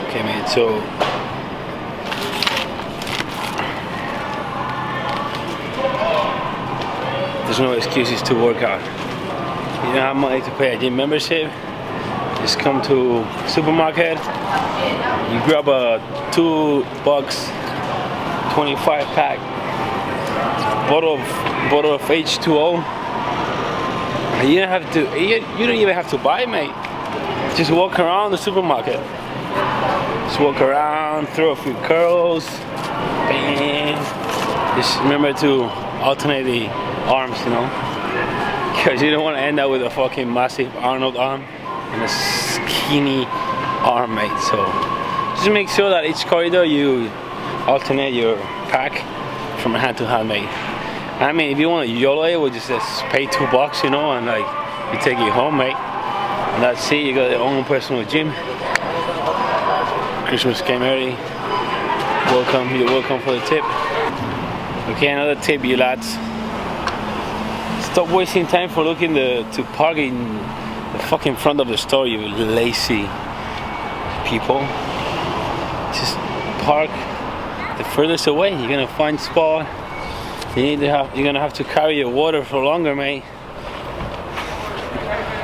Okay, man, so there's no excuses to work out. You don't have money to pay a gym membership, just come to supermarket, you grab a $2 25 pack bottle of H2O. You don't have to, you don't even have to buy, mate. Just walk around the supermarket. Just walk around, throw a few curls, bang. Just remember to alternate the arms, you know, because you don't want to end up with a fucking massive Arnold arm and a skinny arm, mate. So just make sure that each corridor you alternate your pack from hand to hand, mate. I mean, if you want to YOLO it, we'll just pay $2, you know, and like you take it home, mate. And that's it. You got your own personal gym. Christmas came early. Welcome. You're welcome for the tip. Okay, another tip, you lads. Stop wasting time for looking to park in the fucking front of the store, you lazy people. Just park the furthest away. You're gonna find spot. You're gonna have to carry your water for longer, mate.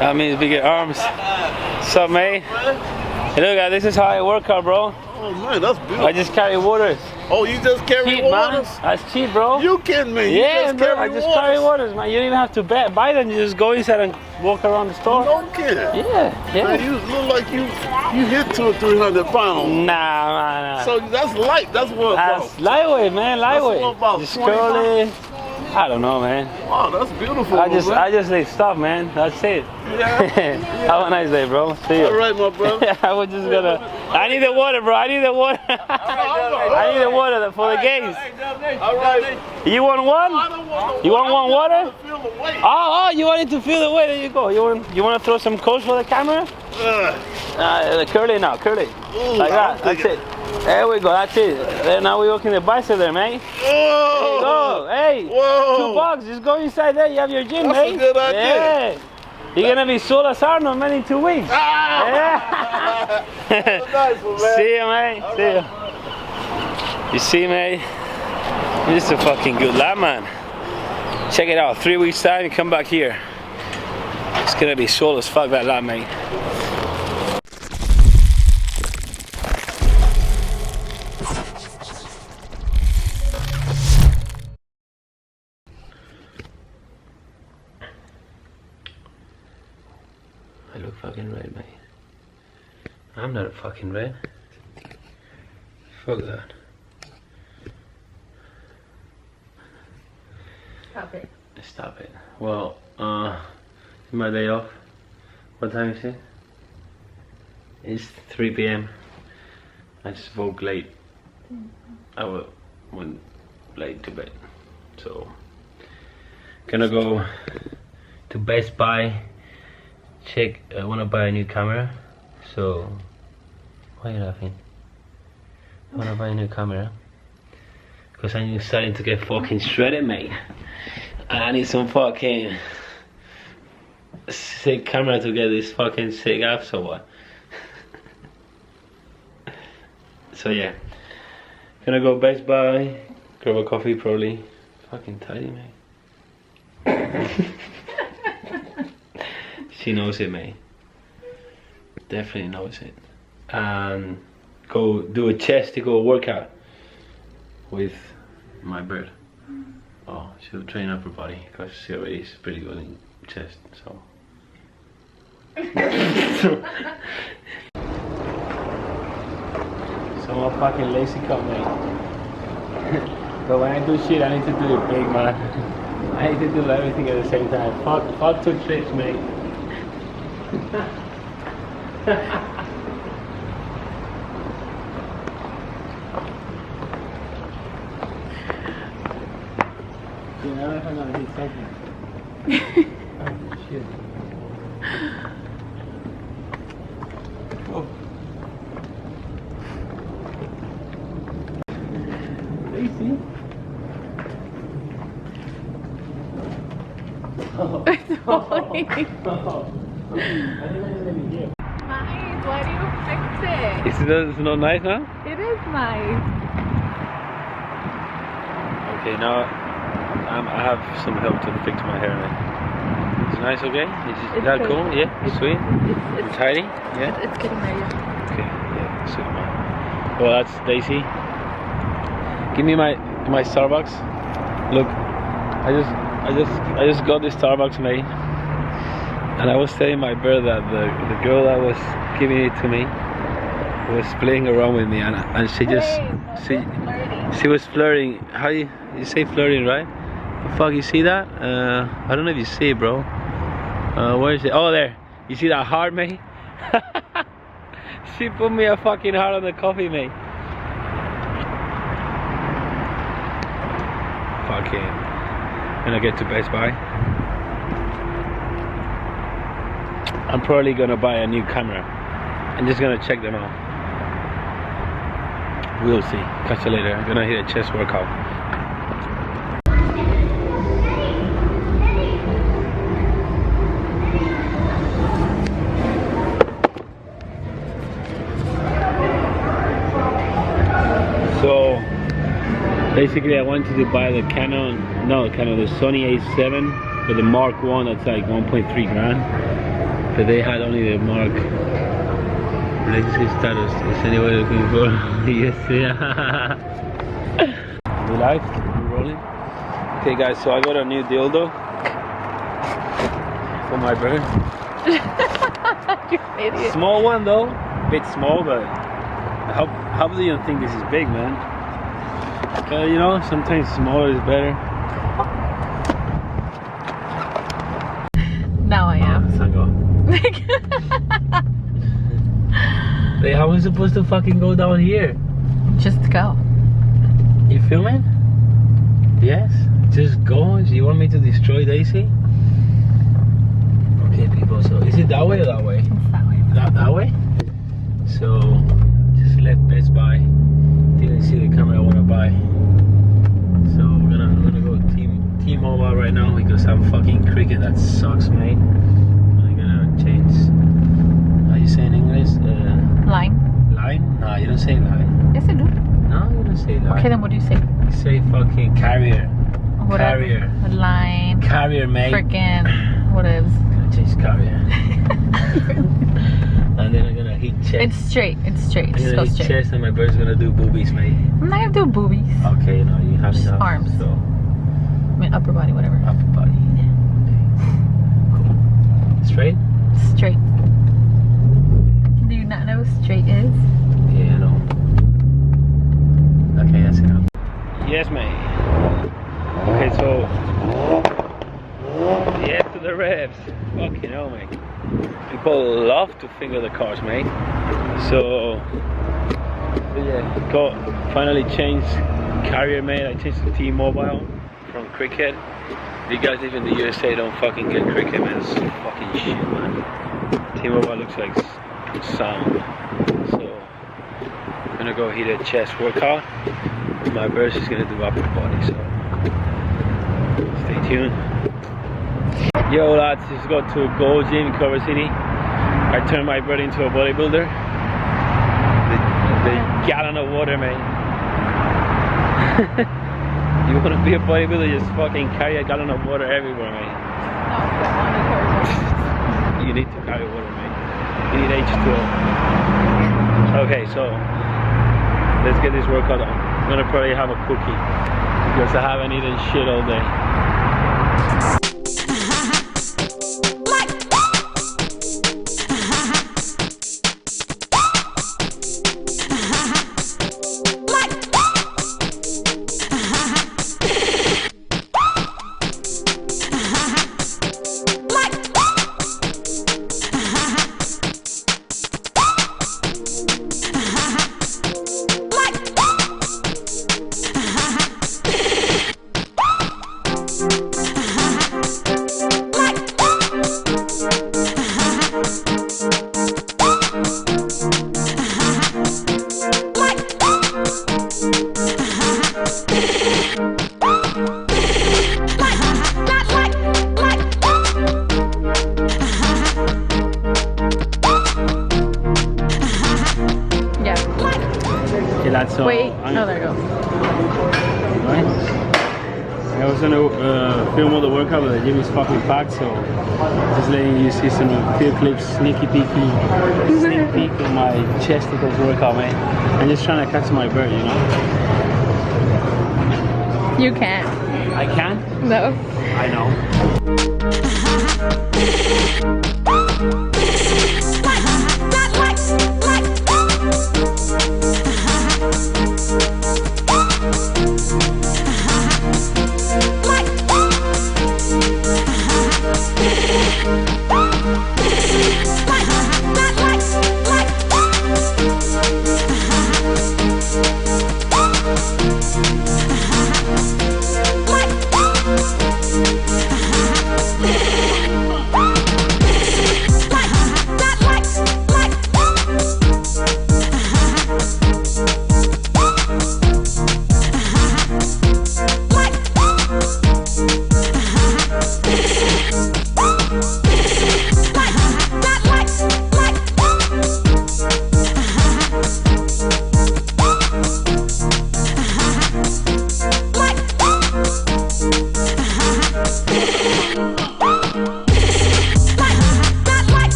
That means bigger arms. What's up, mate? Hey, look, this is how I work out, bro. Oh man, that's beautiful. I just carry waters. Oh, you just carry cheap, waters? Man. That's cheap, bro. You kidding me? Yeah, bro. I just carry waters, man. You don't even have to buy them. You just go inside and walk around the store. No kidding. Yeah, yeah. Man, you look like you hit 200 or 300 pounds. Nah. So that's light. That's what. That's lightweight, man. Lightweight. That's what about just curly. I don't know, man. Wow, that's beautiful. I just say stop, man. That's it. Yeah. Have a nice day, bro. See you. All right, my brother. I was just gonna. I need the water, bro. I need the water. I need the water for the games. All right. You want one? I don't want You want one water? feel the weight. Oh, you wanted to feel the weight. There you go. You want to throw some coach for the camera? Curly now, curly. Ooh, like that. That's it. There we go. That's it. There, now we're working the bicep there, mate. Whoa. There you go. Hey. Whoa. $2. Just go inside there. You have your gym, That's mate. a good idea. Yeah. You're gonna be swole as Arnold, man, in 2 weeks. Yeah. Nice one, man. See you, mate. All See right. you. You see, mate. This is a fucking good lad, man. Check it out. 3 weeks time, you come back here. It's gonna be swole as fuck, that lad, mate. I look fucking red, mate. I'm not fucking red. Fuck that. Stop it. Stop it. Well, my day off. What time is it? It's 3 p.m. I just woke late. I went late to bed. So, gonna go to Best Buy. Check, I wanna buy a new camera. So, why are you laughing? I wanna buy a new camera. Because I'm starting to get fucking shredded, mate. And I need some fucking sick camera to get this fucking sick apps or what. So yeah. Gonna go Best Buy, grab a coffee probably. Fucking tidy, mate. She knows it, mate. Definitely knows it. And go do a chesticle workout with my bird. Oh, she'll train upper body because she already is pretty good in chest, so. So I'm a fucking lazy cunt, mate. But when I do shit, I need to do it big, man. I need to do everything at the same time. Fuck 2 trips, mate. I don't know if I'm gonna hit something. Oh, shit. Oh. Lazy. Oh. Nice, why do you fix it? It's not nice now? It is nice. Okay, now I have some help to fix my hair, man. It's nice, okay? Is that good. cool? Yeah? Sweet? It's tidy? Yeah? It's getting there, yeah. Okay, yeah, sweet, man. Well, that's Daisy. Give me my Starbucks. Look, I just got this Starbucks, mate. And I was telling my brother that the girl that was giving it to me was playing around with me, and she was flirting. How you say flirting, right? Fuck, you see that? I don't know if you see it, bro. Where is it? Oh, there. You see that heart, mate? She put me a fucking heart on the coffee, mate. Fucking. When I get to Best Buy, I'm probably gonna buy a new camera. I'm just gonna check them out. We'll see. Catch you later. I'm gonna hit a chest workout. So basically I wanted to buy the the Sony A7 with the Mark 1 that's like 1.3 grand, but they had only the Mark. Relationship status. Is anybody looking for? Yes, yeah. We live? We rolling? Okay guys, so I got a new dildo for my bird. You idiot. Small one though, bit small, but how do you think this is big, man? You know, sometimes smaller is better. Now I am. Hey, how am I supposed to fucking go down here? Just go. You filming? Yes? Just go? You want me to destroy Daisy? Okay, people, so is it that way or that way? It's that way. That way? So, just left Best Buy. Didn't see the camera I want to buy. So, I'm gonna go T-Mobile right now because I'm fucking cricket. That sucks, mate. I'm gonna change. How you say in English? Line. Line? No, you don't say line. Yes, I do. No, you don't say line. Okay, then what do you say? You say fucking carrier. Whatever. Carrier. Line. Carrier, mate. Frickin' what is? I'm gonna change carrier. And then I'm gonna hit chest. It's straight. It's straight. I'm Just gonna go hit straight. chest and my bird's gonna do boobies, mate. I'm not gonna do boobies. Okay, no, you have Just enough. arms. So, I mean, upper body, whatever. upper body. Cool. Straight? Straight. Do you not know what straight is? Yeah, I know. Okay, that's enough. Yes, mate. Okay, so yes to the revs. Fucking hell, mate. People love to finger the cars, mate. So yeah, finally changed carrier, mate. I changed to T-Mobile from cricket. You guys live in the USA, don't fucking get cricket, man. It's fucking shit, man. T-Mobile looks like sound. So I'm gonna go hit a chest workout. My bird is gonna do upper body, so stay tuned. Yo lads, just got to a Gold Gym in Culver City. I turned my bird into a bodybuilder. The gallon of water, mate. You wanna be a bodybuilder, just fucking carry a gallon of water everywhere, mate. You need to carry water, mate. You need H2O. Okay, so let's get this workout on. I'm gonna probably have a cookie because I haven't eaten shit all day. That's all. Wait. Oh, there you go. Right? I was gonna film all the workout, but the gym is fucking packed, so just letting you see some few clips, sneak peek of my chesticles workout, man. I'm just trying to catch my bird, you know? You can't. I can't? No. I know.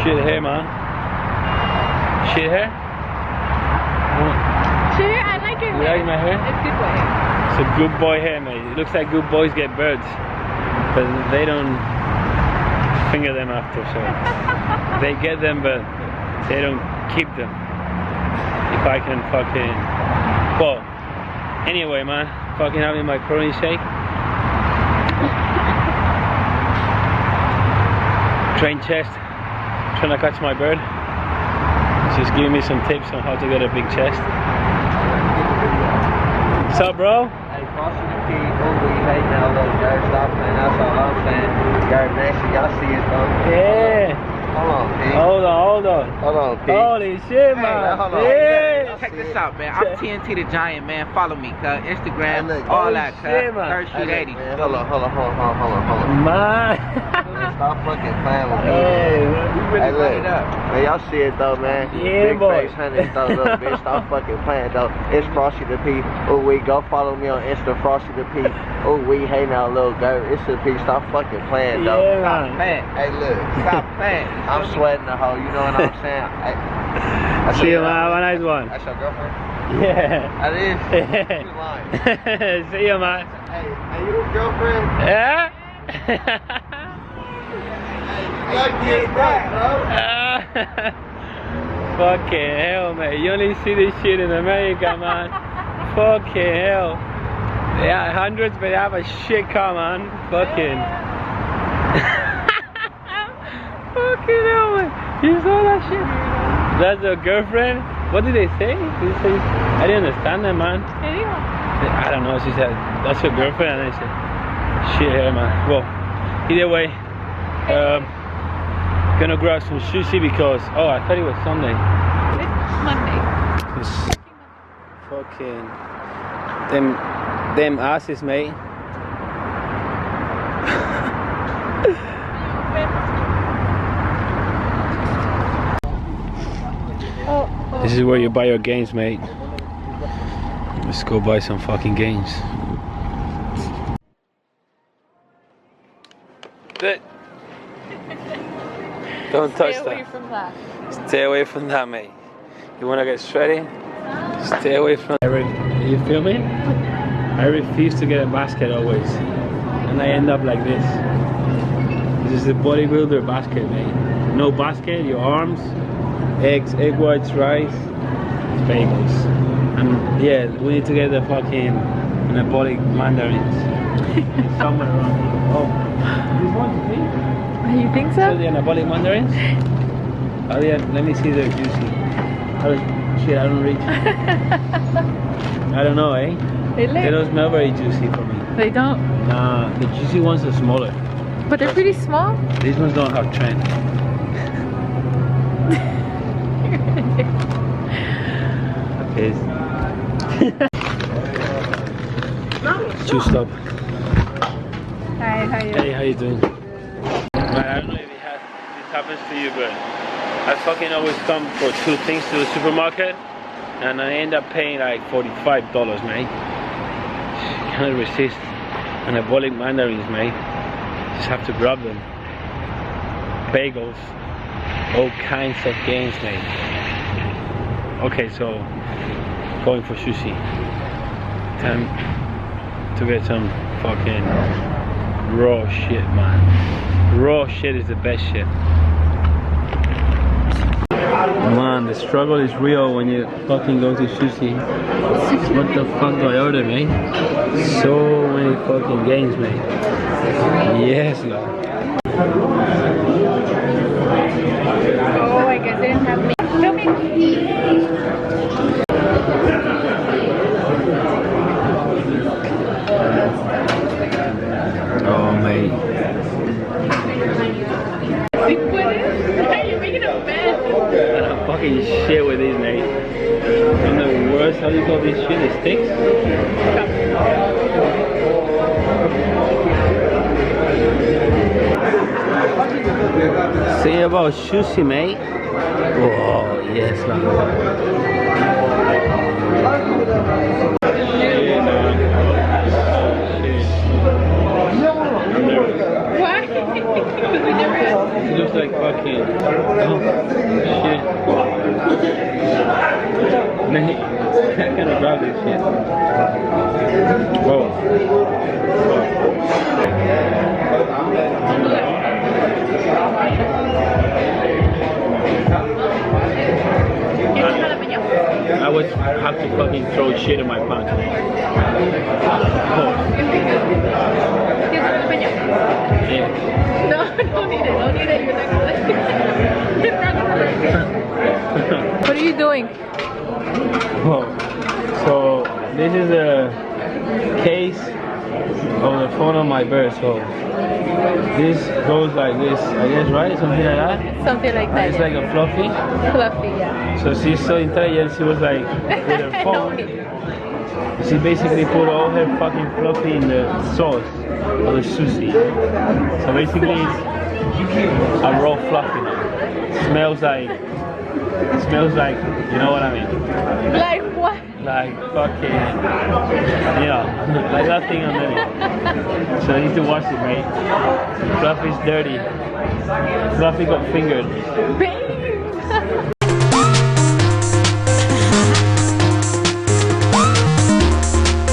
Shit hair, man. Shit hair? Shit hair? I like your hair. You like my hair? It's good boy hair. It's a good boy hair, mate. It looks like good boys get birds. But they don't finger them after, so. They get them, but they don't keep them. If I can fucking... Well, anyway, man. Fucking having my protein shake. Train chest. Trying to catch my bird. Just giving me some tips on how to get a big chest. What's up, bro? Hey, crossing the key, we hate now, little guys, stop, man, that's all I'm saying. Guys, next thing y'all see is though. Yeah. Hold on, P. Hold on. Hold on, P. Holy shit, man. hold on. Yeah. Check this out, man. I'm TNT the Giant, man. Follow me, cuz. Instagram, Hey, look. all Holy that, cuz. shit, man. Third Street 80. Man, hold on. Man. Stop fucking playing with me, Hey, man. Really Hey, look, run it up. man, y'all see it though, man. Yeah, Big boy. face, honey, though, little bitch. Stop fucking playing though. It's Frosty the P. Oh, we go follow me on Insta, Frosty the P. Oh, we hey now, little girl. It's the P. Stop fucking playing though. Yeah, Stop man. playing. Hey, look. Stop playing. I'm sweating the hoe. You know what I'm saying? That's See you, your- man. Have a nice one. That's your girlfriend? Yeah. That is. She's lying. See you, man. Hey, you a girlfriend? Yeah? Like this back, bro. Fucking hell, man. You only see this shit in America, man. Fucking hell. They have hundreds, but they have a shit car, man. Fucking. Fucking hell, man. You saw that shit? That's your girlfriend? What did they say? I didn't understand that, man. I don't know. She said, that's your girlfriend? And I said, shit here, man. Well, either way, gonna grab some sushi because, oh, I thought it was Sunday. It's Monday. It's fucking them asses, mate. This is where you buy your games, mate. Let's go buy some fucking games. Don't touch Stay away that. from that. Stay away from that, mate. You wanna get sweaty? Stay away from that. You feel me? I refuse to get a basket always. And I end up like this. This is the bodybuilder basket, mate. No basket, your arms, eggs, egg whites, rice, bagels. And yeah, we need to get the fucking anabolic mandarins. Somewhere around here. Oh, this one's me? You think So so? the anabolic mandarins? Oh yeah, let me see they're juicy. Oh shit, I don't reach. I don't know, eh? They Really? don't smell very juicy for me. They don't. Nah, the juicy ones are smaller. But they're pretty small. These ones don't have trend. Okay. Juiced up. Hi, how are you? Hey, how you doing? Man, I don't know if this happens to you, but I fucking always come for 2 things to the supermarket and I end up paying like $45, mate. Can't resist anabolic mandarins, mate. Just have to grab them. Bagels, all kinds of games, mate. Okay, so going for sushi. Time to get some fucking raw shit, man. Raw shit is the best shit. Man, the struggle is real when you fucking go to sushi. What the fuck do I order, mate? So many fucking games, mate. Yes, Lord. Oh, I guess they didn't have me. Film me. Oh, mate. You're making a mess. And I'm fucking shit with these, mate. And the worst, how do you call this shit? The sticks? Say about sushi, mate. Oh, yes, man. Shit, man. Shit. I'm nervous. Why? Because we never had. It looks like fucking. Oh, shit. Mate, I cannot grab this shit. Whoa. I would have to fucking throw shit in my pants. Yeah. No, don't need it. Don't need it. You're not gonna What are you doing? Whoa. So this is a case of the phone on my bird. So this goes like this, I guess, right? Something like that. Something like that. It's like a fluffy. Fluffy, yeah. So she's so intelligent. She was like with her phone. She basically put all her fucking fluffy in the sauce of the sushi. So basically it's a raw fluffy. Smells like, you know what I mean? Like what? Like fucking, you know, like that thing underneath. So I need to wash it, mate. Fluffy's dirty. Fluffy got fingered. Baby!